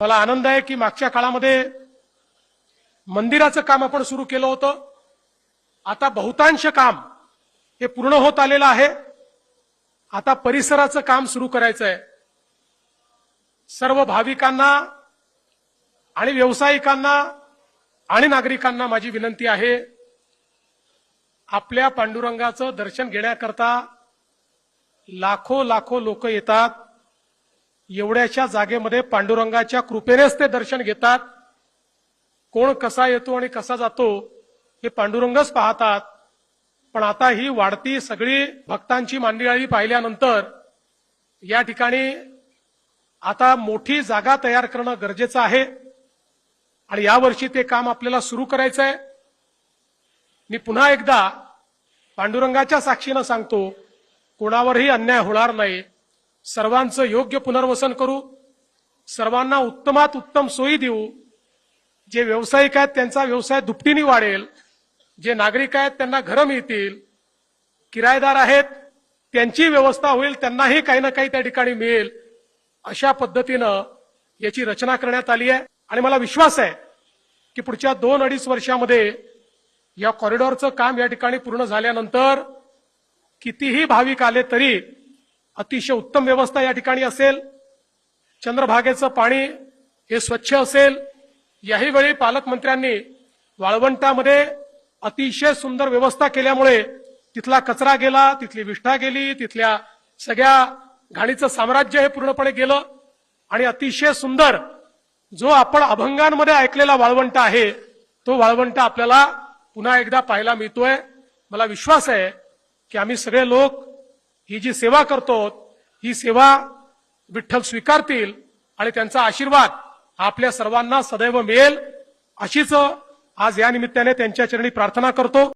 मला आनंद आहे की मागच्या काळामध्ये मंदिराचं काम आपण सुरू केलं होतं. आता बहुतांश काम हे पूर्ण होत आलेलं आहे. आता परिसराचं काम सुरू करायचं आहे. सर्व भाविकांना आणि व्यावसायिकांना आणि नागरिकांना माझी विनंती आहे, आपल्या पांडुरंगाचं दर्शन घेण्याकरता लाखो लोक येतात. एवढ्याशा जागेमध्ये पांडुरंगाच्या कृपेनेच ते दर्शन घेतात. कोण कसा येतो आणि कसा जातो हे पांडुरंगच पाहतात. पण आता ही वाढती सगळी भक्तांची मांदियाळी पाहिल्यानंतर या ठिकाणी आता मोठी जागा तयार करणं गरजेचं आहे आणि यावर्षी ते काम आपल्याला सुरू करायचं आहे. मी पुन्हा एकदा पांडुरंगाच्या साक्षीनं सांगतो, कोणावरही अन्याय होणार नाही. सर्वांचं योग्य पुनर्वसन करू, सर्वांना उत्तमात उत्तम सोयी देऊ. जे व्यावसायिक आहेत त्यांचा व्यवसाय दुपटीने वाढेल, जे नागरिक आहेत त्यांना घरं मिळतील, किरायेदार आहेत त्यांची व्यवस्था होईल, त्यांनाही काही ना काही त्या ठिकाणी मिळेल. अशा पद्धतीनं याची रचना करण्यात आली आहे आणि मला विश्वास आहे की पुढच्या 2-2.5 वर्षामध्ये या कॉरिडॉरचं काम या ठिकाणी पूर्ण झाल्यानंतर कितीही भाविक आले तरी अतिशय उत्तम व्यवस्था या ठिकाणी असेल. चंद्रभागेचं पाणी हे स्वच्छ असेल. याही वेळी पालकमंत्र्यांनी वाळवंटामध्ये अतिशय सुंदर व्यवस्था केल्यामुळे तिथला कचरा गेला, तिथली विष्ठा गेली, तिथल्या सगळ्या घाणीचं साम्राज्य हे पूर्णपणे गेलं आणि अतिशय सुंदर जो आपण अभंगांमध्ये ऐकलेला वाळवंट आहे तो वाळवंट आपल्याला पुन्हा एकदा पाहायला मिळतोय. मला विश्वास आहे की आम्ही सगळे लोक ही जी सेवा करतो ही सेवा विठ्ठल स्वीकारतील आणि त्यांचा आशीर्वाद आपल्या सर्वांना सदैव मिळेल, अशीच आज या निमित्ताने त्यांच्या चरणी प्रार्थना करतो.